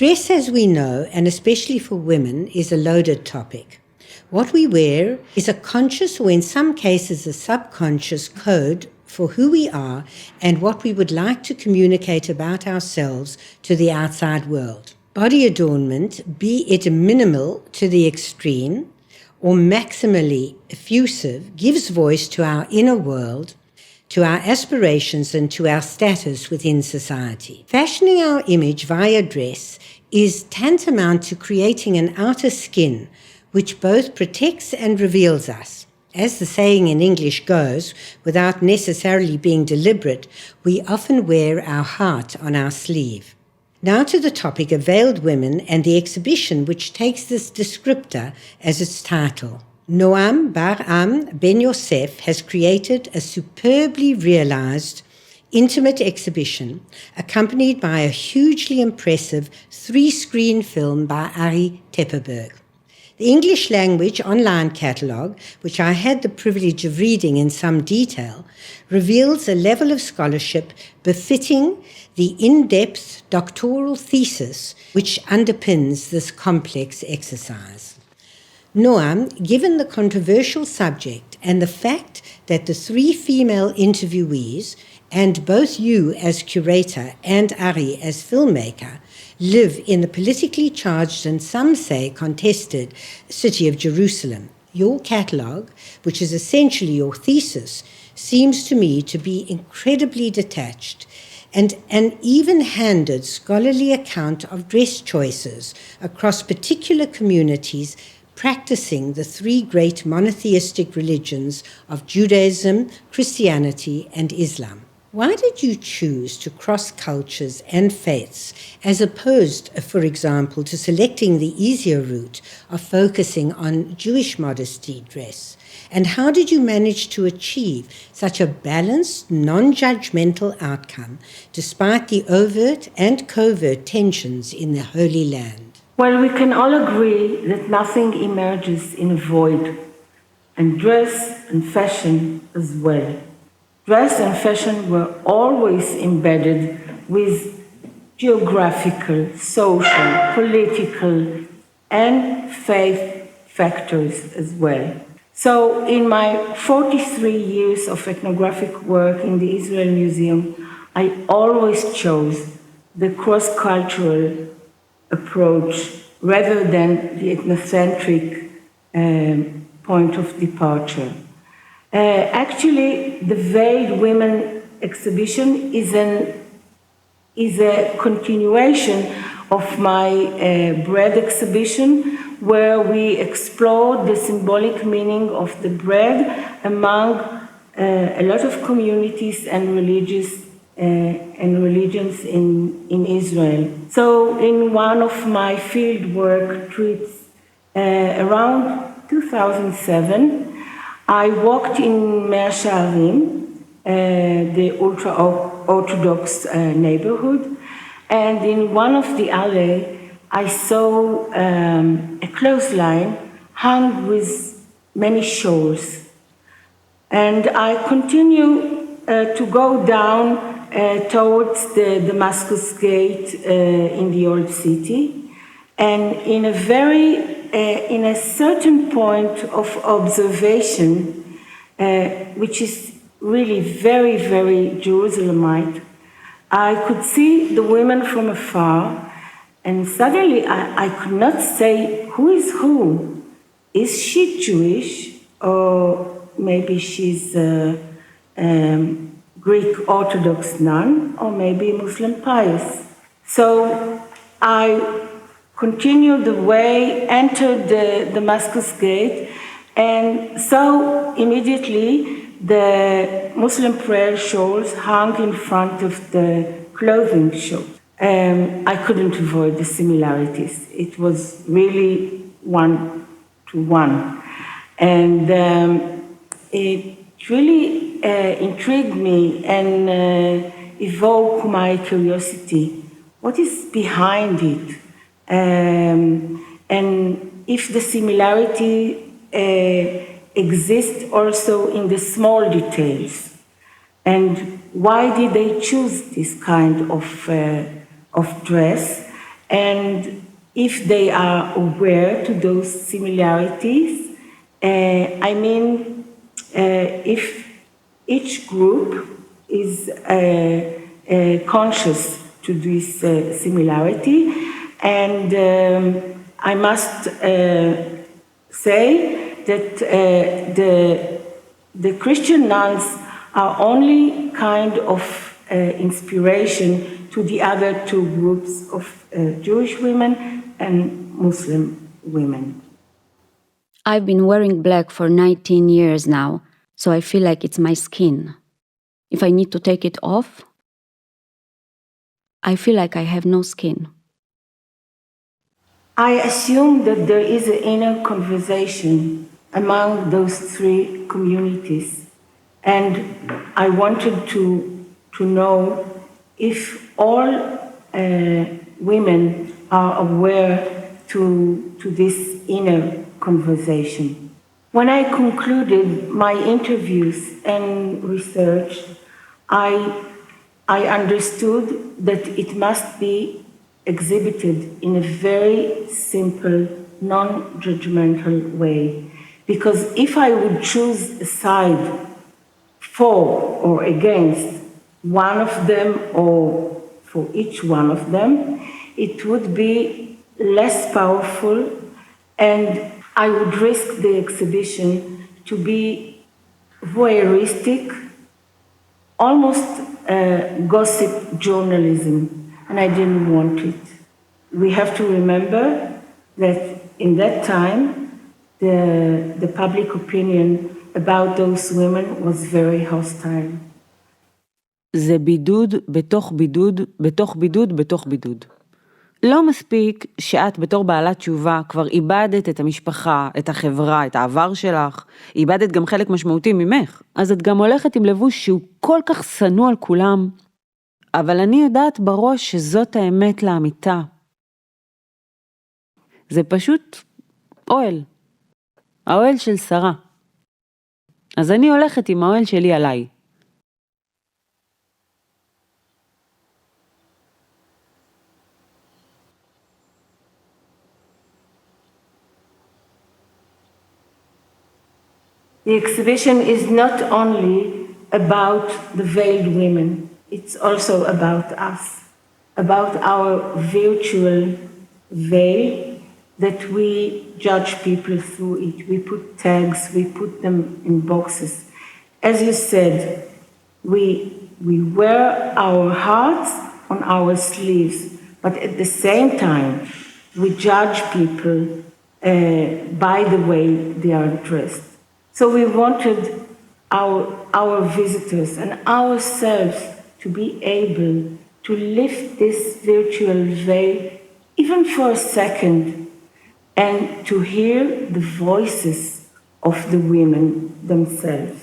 Dress, as we know, and especially for women, is a loaded topic. What we wear is a conscious, or in some cases a subconscious, code for who we are and what we would like to communicate about ourselves to the outside world. Body adornment, be it minimal to the extreme or maximally effusive, gives voice to our inner world, to our aspirations, and to our status within society. Fashioning our image via dress is tantamount to creating an outer skin which both protects and reveals us. As the saying in English goes, without necessarily being deliberate, we often wear our heart on our sleeve. Now to the topic of veiled women and the exhibition which takes this descriptor as its title. Bar'am Ben-Yossef has created a superbly realized, intimate exhibition accompanied by a hugely impressive 3-screen film by Ari Teperberg. The English language online catalogue, which I had the privilege of reading in some detail, reveals a level of scholarship befitting the in-depth doctoral thesis which underpins this complex exercise. Noam, given the controversial subject and the fact that the 3 female interviewees, and both you as curator and Ari as filmmaker, live in the politically charged and some say contested city of Jerusalem, your catalogue, which is essentially your thesis, seems to me to be incredibly detached and an even-handed scholarly account of dress choices across particular communities practicing the 3 great monotheistic religions of Judaism, Christianity, and Islam. Why did you choose to cross cultures and faiths as opposed, for example, to selecting the easier route of focusing on Jewish modesty dress? And how did you manage to achieve such a balanced, non-judgmental outcome despite the overt and covert tensions in the Holy Land? Well, we can all agree that nothing emerges in a void, and dress and fashion as well. Dress and fashion were always embedded with geographical, social, political, and faith factors as well. So in my 43 years of ethnographic work in the Israel Museum, I always chose the cross-cultural approach rather than the ethnocentric point of departure. Actually, the Veiled Women exhibition is a continuation of my bread exhibition, where we explored the symbolic meaning of the bread among a lot of communities and religions in Israel. So in one of my fieldwork trips around 2007, I walked in Mea Shearim, the ultra-Orthodox neighborhood, and in one of the alleys, I saw a clothesline hung with many shawls. And I continued to go down towards the Damascus Gate in the Old City. And in a certain point of observation, which is really very, very Jerusalemite, I could see the women from afar, and suddenly I could not say who is who. Is she Jewish, or maybe she's a Greek Orthodox nun, or maybe Muslim pious? So I continued the way, entered the Damascus Gate, and saw immediately the Muslim prayer shawls hung in front of the clothing shop. I couldn't avoid the similarities. It was really 1-to-1. And it really intrigued me and evoked my curiosity. What is behind it? And if the similarity exists also in the small details. And why did they choose this kind of dress? and if they are aware to those similarities, if each group is conscious to this similarity, and I must say that the Christian nuns are only kind of inspiration to the other two groups of Jewish women and Muslim women. I've been wearing black for 19 years now, so I feel like it's my skin. If I need to take it off, I feel like I have no skin. I assume that there is an inner conversation among those three communities, and I wanted to know if all women are aware to this inner conversation. When I concluded my interviews and research, I understood that it must be exhibited in a very simple, non-judgmental way. Because if I would choose a side for or against one of them or for each one of them, it would be less powerful, and I would risk the exhibition to be voyeuristic, almost gossip journalism, and I didn't want it. We have to remember that in that time, the public opinion about those women was very hostile. זה בידוד בתוך בידוד, בתוך בידוד, בתוך בידוד. לא מספיק שאת בתור בעלת תשובה כבר איבדת את המשפחה, את החברה, את העבר שלך, איבדת גם חלק משמעותי ממך, אז את גם הולכת עם לבוש שהוא כל כך שנוא על כולם, אבל אני יודעת בראש שזאת האמת לאמיתה. זה פשוט אוהל, האוהל של שרה. אז אני הולכת עם האוהל שלי עליי. The exhibition is not only about the veiled women, it's also about us, about our virtual veil that we judge people through it. We put tags, we put them in boxes. As you said, we wear our hearts on our sleeves, but at the same time, we judge people by the way they are dressed. So we wanted our visitors and ourselves to be able to lift this virtual veil even for a second and to hear the voices of the women themselves.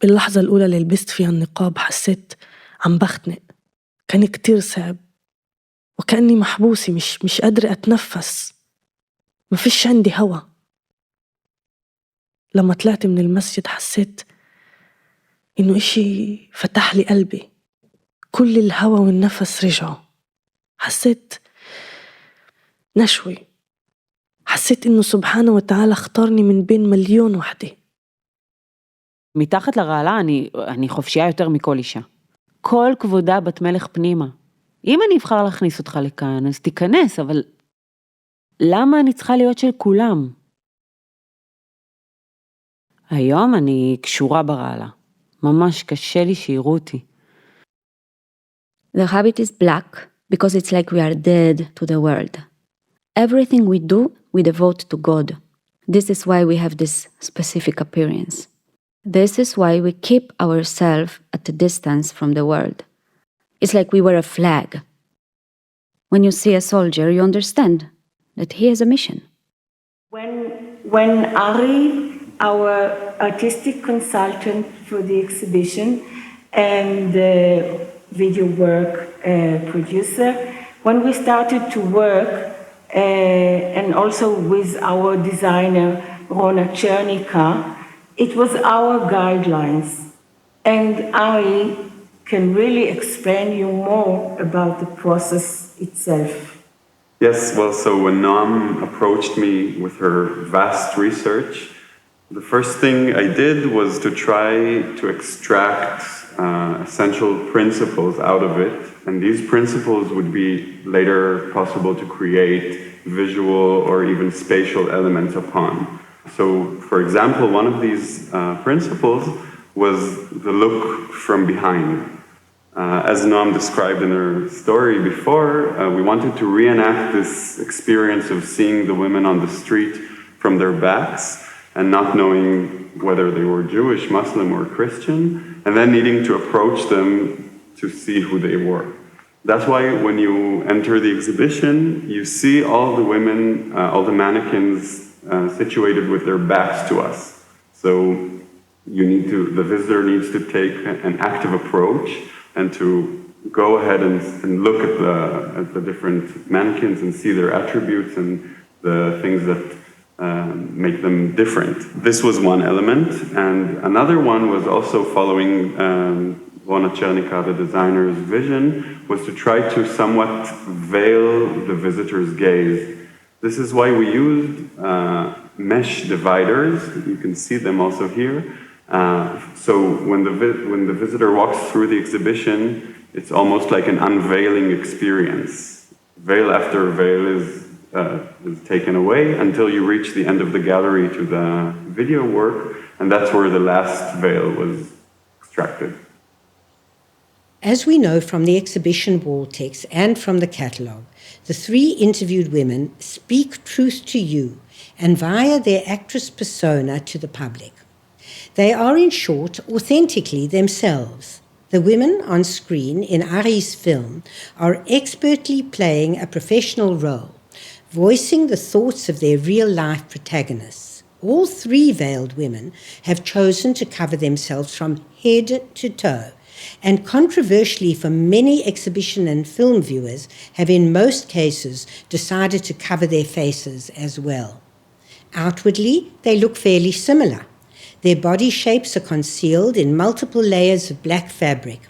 باللحظة الأولى اللي لبست فيها النقاب حسيت عم بختنق، كان كتير صعب وكأني محبوسة مش قادرة أتنفس، ما فيش عندي هوا. لما طلعت من المسجد حسيت إنه إشي فتح لي قلبي، كل الهوا والنفس رجعوا، حسيت نشوي، حسيت إنه سبحانه وتعالى اختارني من بين مليون وحدة. מתחת לרעלה אני חופשייה יותר מכל אישה. כל כבודה בת מלך פנימה. אם אני אבחר להכניס אותך לכאן, אז תיכנס, אבל למה אני צריכה להיות של כולם? היום אני קשורה ברעלה. ממש קשה לי שיראו אותי. The habit is black because it's like we are dead to the world. Everything we do, we devote to God. This is why we have this specific appearance. This is why we keep ourselves at a distance from the world. It's like we wear a flag. When you see a soldier, you understand that he has a mission. When Ari, our artistic consultant for the exhibition and the video work producer, when we started to work, and also with our designer, Rona Chernica, it was our guidelines. And Ari can really explain you more about the process itself. Yes, well, so when Noam approached me with her vast research, the first thing I did was to try to extract essential principles out of it, and these principles would be later possible to create visual or even spatial elements upon. So, for example, one of these principles was the look from behind. As Noam described in her story before, we wanted to reenact this experience of seeing the women on the street from their backs and not knowing whether they were Jewish, Muslim, or Christian, and then needing to approach them to see who they were. That's why when you enter the exhibition, you see all the women, all the mannequins situated with their backs to us. So the visitor needs to take an active approach and to go ahead and look at the different mannequins and see their attributes and the things that make them different. This was one element, and another one was also following Rona Chernika, the designer's vision, was to try to somewhat veil the visitor's gaze. This is why we used mesh dividers. You can see them also here. So when the visitor walks through the exhibition, it's almost like an unveiling experience. Veil after veil is taken away until you reach the end of the gallery to the video work, and that's where the last veil was extracted. As we know from the exhibition wall text and from the catalogue, the three interviewed women speak truth to you and via their actress persona to the public. They are, in short, authentically themselves. The women on screen in Ari's film are expertly playing a professional role, voicing the thoughts of their real-life protagonists. All three veiled women have chosen to cover themselves from head to toe, and controversially for many exhibition and film viewers have in most cases decided to cover their faces as well. Outwardly, they look fairly similar. Their body shapes are concealed in multiple layers of black fabric.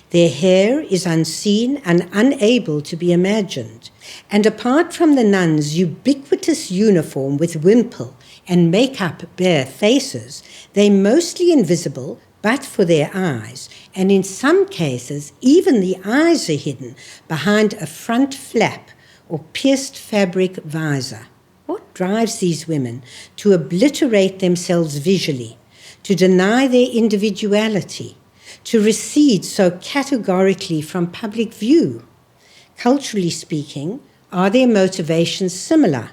Their hair is unseen and unable to be imagined. And apart from the nuns' ubiquitous uniform with wimple and make-up bare faces, they're mostly invisible but for their eyes, and in some cases even the eyes are hidden behind a front flap or pierced fabric visor. What drives these women to obliterate themselves visually, to deny their individuality, to recede so categorically from public view? Culturally speaking, are their motivations similar?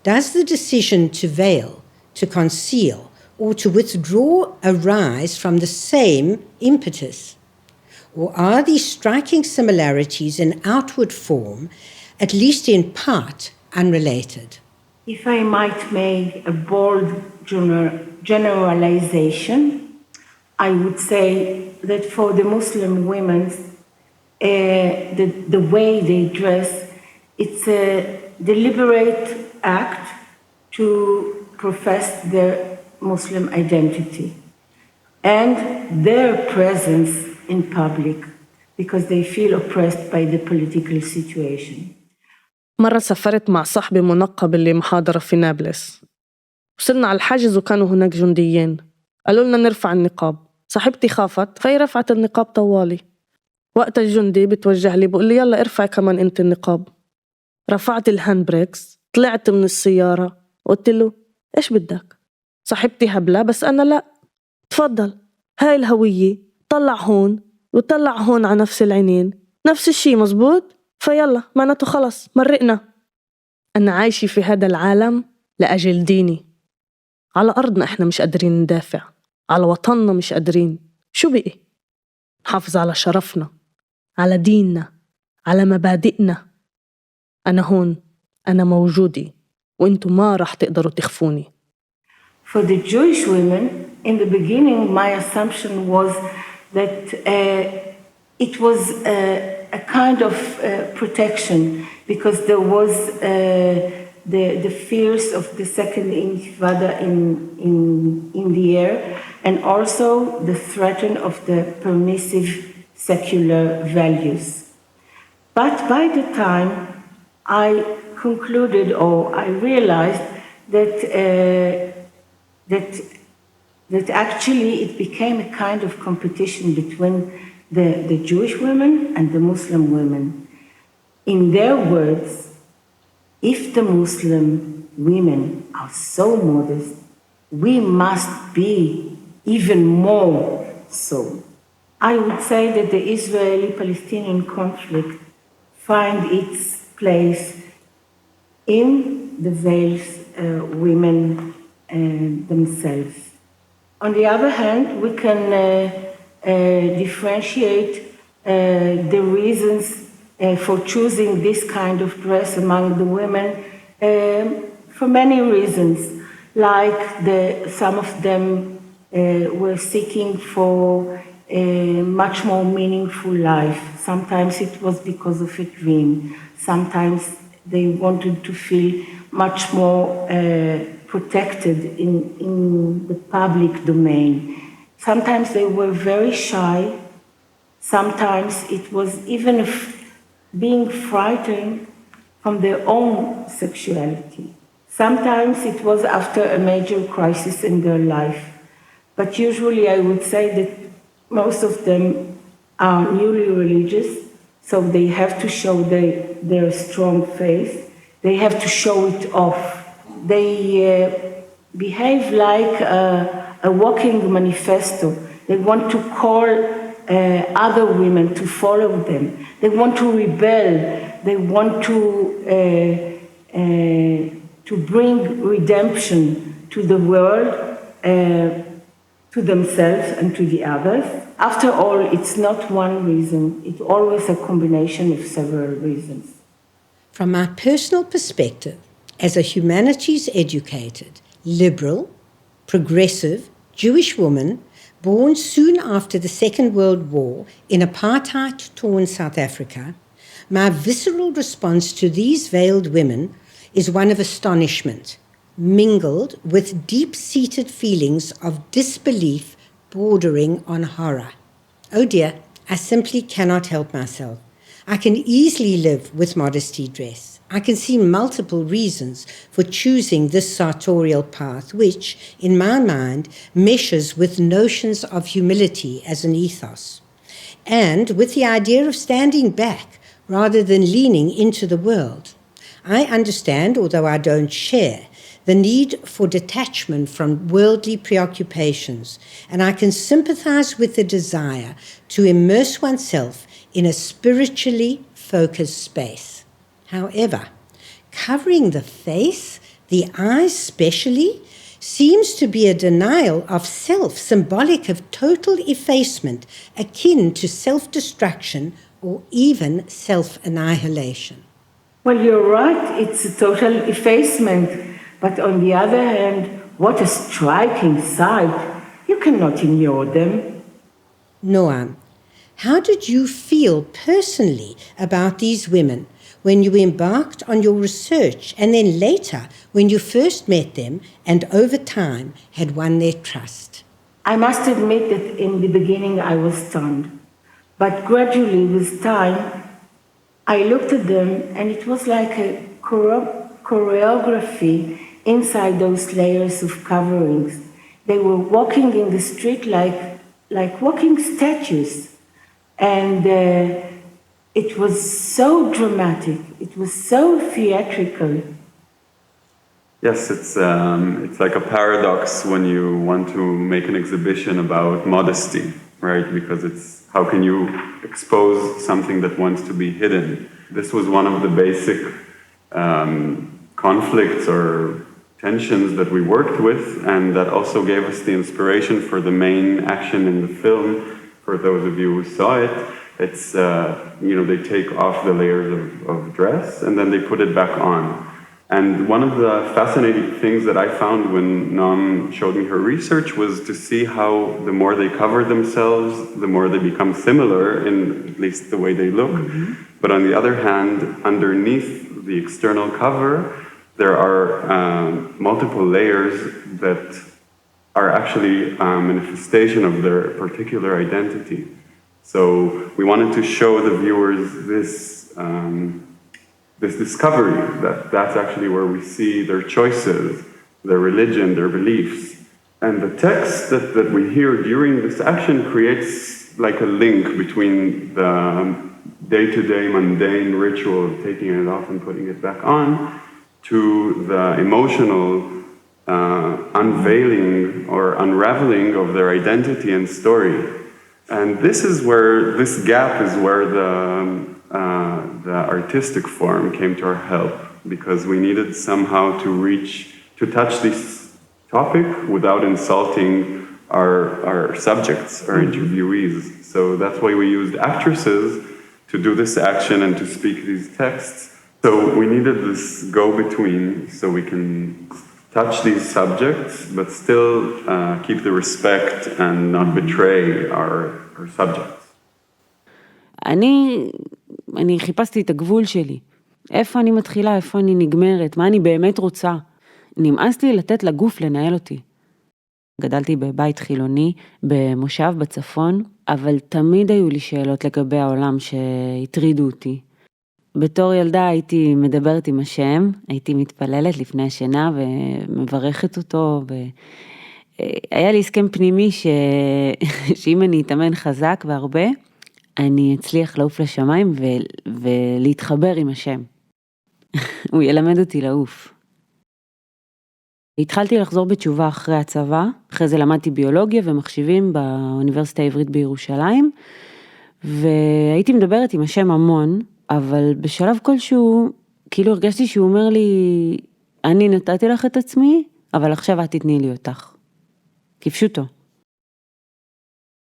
Does the decision to veil, to conceal, or to withdraw arise from the same impetus? Or are these striking similarities in outward form, at least in part, unrelated? If I might make a bold generalization, I would say that for the Muslim women, the way they dress, it's a deliberate act to profess their Muslim identity and their presence in public because they feel oppressed by the political situation. مرة سافرت مع صاحبي منقب اللي محاضرة في نابلس، وصلنا على الحاجز وكانوا هناك جنديين، قالوا لنا نرفع النقاب. صاحبتي خافت فهي رفعت النقاب طوالي. وقت الجندي بتوجه لي بقول لي يلا ارفعي كمان انت النقاب. رفعت الهاند بريكس، طلعت من السيارة وقلت له ايش بدك؟ صاحبتي هبلة بس أنا لا. تفضل، هاي الهوية، طلع هون وطلع هون على نفس العينين، نفس الشي مزبوط؟ فيلا معناته خلص مرقنا. أنا عايشة في هذا العالم لأجل ديني. على أرضنا إحنا مش قادرين ندافع، على وطننا مش قادرين، شو بقي؟ نحافظ على شرفنا، على ديننا، على مبادئنا. أنا هون، أنا موجودة، وإنتوا ما رح تقدروا تخفوني. For the Jewish women, in the beginning, my assumption was that it was a kind of protection because there was the fears of the second intifada in the air, and also the threat of the permissive secular values. But by the time I concluded, or I realized that that actually it became a kind of competition between the Jewish women and the Muslim women. In their words, if the Muslim women are so modest, we must be even more so. I would say that the Israeli-Palestinian conflict finds its place in the veiled women themselves. On the other hand, we can differentiate the reasons for choosing this kind of dress among the women for many reasons, like some of them were seeking for a much more meaningful life. Sometimes it was because of a dream. Sometimes they wanted to feel much more protected in the public domain. Sometimes they were very shy. Sometimes it was even being frightened from their own sexuality. Sometimes it was after a major crisis in their life. But usually I would say that most of them are newly religious, so they have to show their strong faith. They have to show it off. They behave like a walking manifesto. They want to call other women to follow them. They want to rebel. They want to bring redemption to the world, to themselves and to the others. After all, it's not one reason. It's always a combination of several reasons. From my personal perspective, as a humanities-educated, liberal, progressive Jewish woman born soon after the Second World War in apartheid-torn South Africa, my visceral response to these veiled women is one of astonishment, mingled with deep-seated feelings of disbelief bordering on horror. Oh dear, I simply cannot help myself. I can easily live with modesty dress. I can see multiple reasons for choosing this sartorial path, which, in my mind, meshes with notions of humility as an ethos, and with the idea of standing back rather than leaning into the world. I understand, although I don't share, the need for detachment from worldly preoccupations, and I can sympathize with the desire to immerse oneself in a spiritually focused space. However, covering the face, the eyes especially, seems to be a denial of self, symbolic of total effacement, akin to self-destruction or even self-annihilation. Well, you're right, it's a total effacement. But on the other hand, what a striking sight. You cannot ignore them. Noam, how did you feel personally about these women when you embarked on your research and then later when you first met them and over time had won their trust? I must admit that in the beginning I was stunned. But gradually with time, I looked at them and it was like a choreography inside those layers of coverings. They were walking in the street like walking statues. And it was so dramatic. It was so theatrical. Yes, it's like a paradox when you want to make an exhibition about modesty, right? Because it's how can you expose something that wants to be hidden? This was one of the basic conflicts or tensions that we worked with, and that also gave us the inspiration for the main action in the film. For those of you who saw it, it's they take off the layers of dress and then they put it back on. And one of the fascinating things that I found when Noam showed me her research was to see how the more they cover themselves, the more they become similar in at least the way they look. Mm-hmm. But on the other hand, underneath the external cover, there are multiple layers that are actually manifestation of their particular identity. So we wanted to show the viewers this this discovery that that's actually where we see their choices, their religion, their beliefs. And the text that we hear during this action creates like a link between the day-to-day mundane ritual of taking it off and putting it back on to the emotional unveiling or unraveling of their identity and story. And this gap is where the artistic form came to our help, because we needed somehow to touch this topic without insulting our subjects, our interviewees. So that's why we used actresses to do this action and to speak these texts. So we needed this go-between so we can touch these subjects, but still keep the respect and not betray our subjects. אני חיפשתי את הגבול שלי. איפה אני מתחילה, איפה אני נגמרת, מה אני באמת רוצה. נמאס לי לתת לגוף לנהל אותי. גדלתי בבית חילוני, במושב בצפון, אבל תמיד היו לי שאלות לגבי העולם שהטרידו אותי. בתור ילדה הייתי מדברת עם השם, הייתי מתפללת לפני השינה ומברכת אותו, והיה לי הסכם פנימי שאם אני אתאמן חזק והרבה, אני אצליח לעוף לשמיים ולהתחבר עם השם. הוא ילמד אותי לעוף. התחלתי לחזור בתשובה אחרי הצבא, אחרי זה למדתי ביולוגיה ומחשבים באוניברסיטה העברית בירושלים, והייתי מדברת עם השם המון, אבל בשלב כלשהו, כאילו הרגשתי שהוא אומר לי, אני נתתי לך את עצמי, אבל עכשיו את תתני לי אותך. כפשוטו.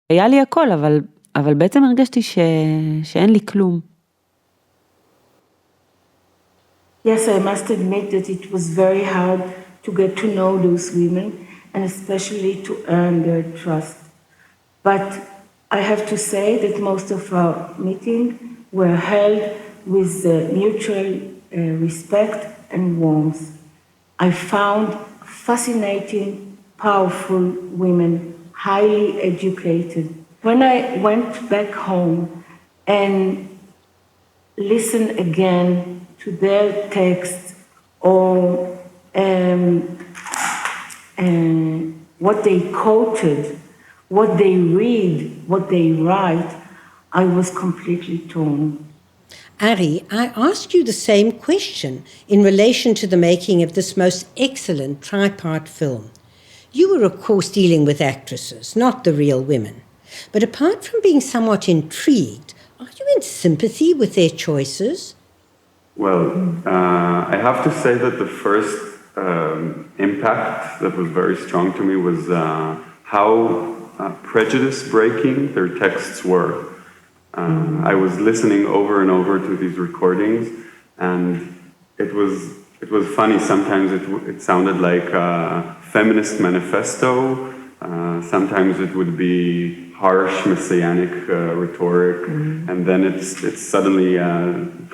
היה לי הכל, אבל בעצם הרגשתי שאין לי כלום. Yes, I must admit that it was very hard to get to know those women, and especially to earn their trust. But I have to say that most of our meetings were held with mutual respect and warmth. I found fascinating, powerful women, highly educated. When I went back home and listened again to their texts or what they quoted, what they read, what they write, I was completely torn. Ari, I asked you the same question in relation to the making of this most excellent tripart film. You were, of course, dealing with actresses, not the real women. But apart from being somewhat intrigued, are you in sympathy with their choices? Well, I have to say that the first impact that was very strong to me was how prejudice-breaking their texts were. I was listening over and over to these recordings, and it was funny. Sometimes it sounded like a feminist manifesto. Sometimes it would be harsh messianic rhetoric, and then it's suddenly a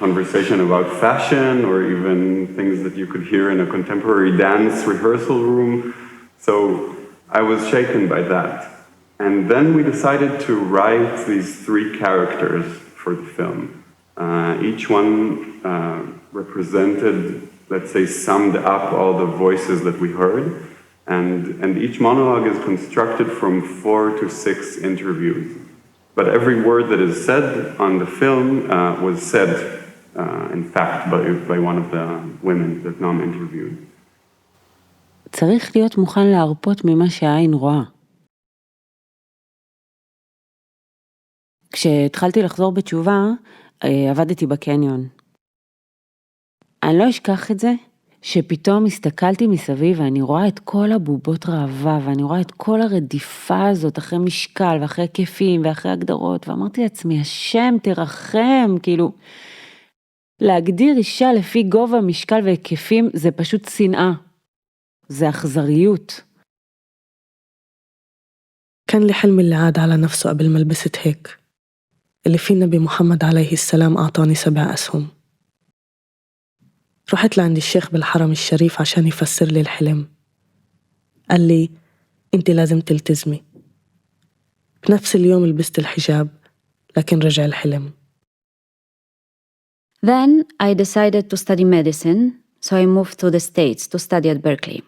conversation about fashion or even things that you could hear in a contemporary dance rehearsal room. So I was shaken by that. And then we decided to write these 3 characters for the film. Each one represented, let's say, summed up all the voices that we heard. And each monologue is constructed from 4 to 6 interviews. But every word that is said on the film was said, in fact, by one of the women that Nam interviewed. צריך להיות מוכן להרפות ממה שהעין רואה. כשהתחלתי לחזור בתשובה, עבדתי בקניון. אני לא אשכח את זה, שפתאום הסתכלתי מסביב ואני רואה את כל הבובות ראווה, ואני רואה את כל הרדיפה הזאת אחרי משקל ואחרי היקפים ואחרי הגדרות, ואמרתי לעצמי, השם תרחם, כאילו, להגדיר אישה לפי גובה, משקל והיקפים זה פשוט שנאה, זה אכזריות. كان لي حلم اللي عاد على نفسه قبل ما لبست هيك، اللي في النبي محمد عليه السلام أعطاني 7 أسهم. رحت لعند الشيخ بالحرم الشريف عشان يفسر لي الحلم. قال لي انت لازم تلتزمي. بنفس اليوم لبست الحجاب، لكن رجع الحلم. Then I decided to study medicine, so I moved to the States to study at Berkeley.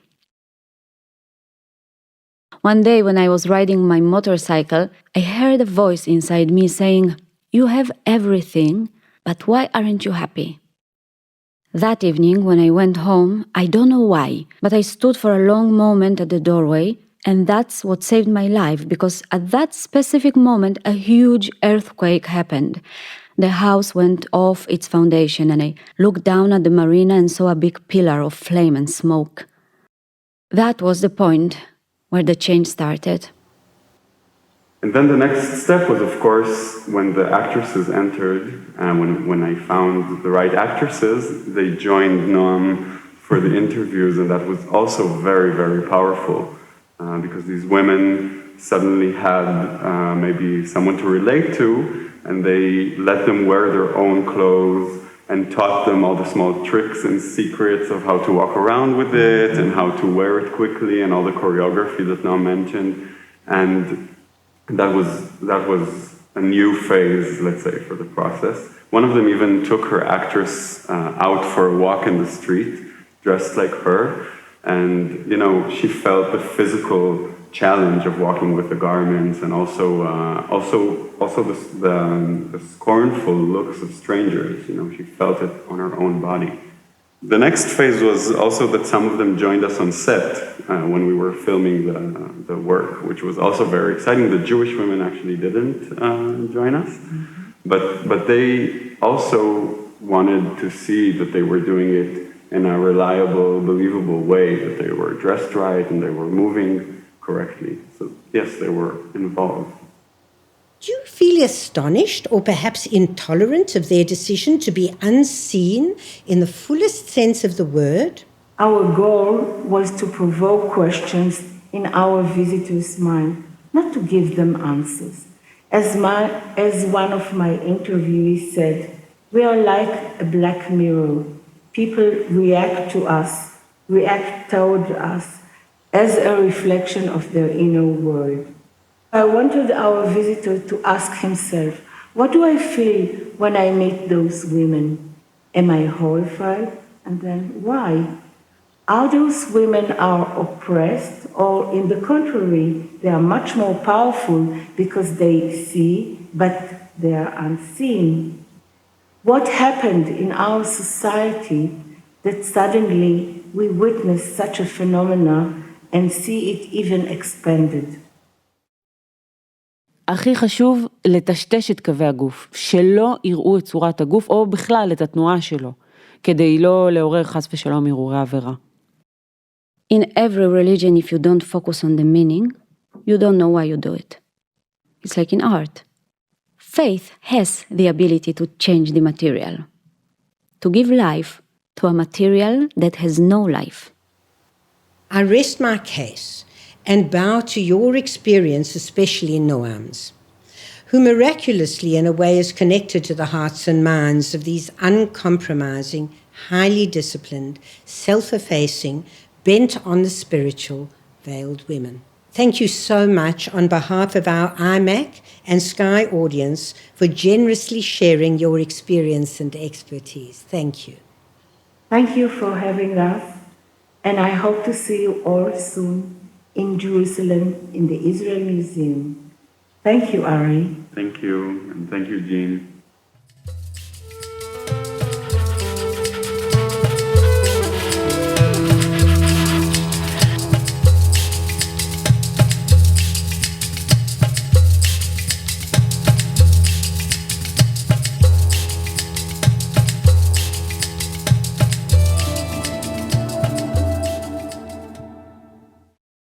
One day when I was riding my motorcycle, I heard a voice inside me saying, "You have everything, but why aren't you happy?" That evening when I went home, I don't know why, but I stood for a long moment at the doorway, and that's what saved my life, because at that specific moment a huge earthquake happened. The house went off its foundation, and I looked down at the marina and saw a big pillar of flame and smoke. That was the point where the change started. And then the next step was, of course, when the actresses entered, when I found the right actresses, they joined Noam for the interviews, and that was also very, very powerful, because these women suddenly had maybe someone to relate to, and they let them wear their own clothes and taught them all the small tricks and secrets of how to walk around with it and how to wear it quickly and all the choreography that Noam mentioned. And that was a new phase, let's say, for the process. One of them even took her actress out for a walk in the street, dressed like her, and she felt the physical challenge of walking with the garments, and also the scornful looks of strangers. She felt it on her own body. The next phase was also that some of them joined us on set when we were filming the work, which was also very exciting. The Jewish women actually didn't join us, but they also wanted to see that they were doing it in a reliable, believable way, that they were dressed right and they were moving correctly. So yes, they were involved. Do you feel astonished or perhaps intolerant of their decision to be unseen in the fullest sense of the word? Our goal was to provoke questions in our visitors' mind, not to give them answers. As one of my interviewees said, we are like a black mirror. People react toward us as a reflection of their inner world. I wanted our visitor to ask himself, what do I feel when I meet those women? Am I horrified? And then why? Are those women oppressed, or in the contrary, they are much more powerful because they see, but they are unseen? What happened in our society that suddenly we witness such a phenomenon and see it even expanded? הכי חשוב לטשטש את קווי הגוף, שלא יראו את צורת הגוף או בכלל את התנועה שלו, כדי לא לעורר חס ושלום הרהורי עבירה. In every religion, if you don't focus on the meaning, you don't know why you do it. It's like in art. Faith has the ability to change the material, to give life to a material that has no life. I rest my case and bow to your experience, especially in Noam's, who miraculously in a way is connected to the hearts and minds of these uncompromising, highly disciplined, self-effacing, bent on the spiritual, veiled women. Thank you so much on behalf of our IMAC and Sky audience for generously sharing your experience and expertise. Thank you. Thank you for having us, and I hope to see you all soon in Jerusalem in the Israel Museum. Thank you, Ari. Thank you, and thank you, Gene.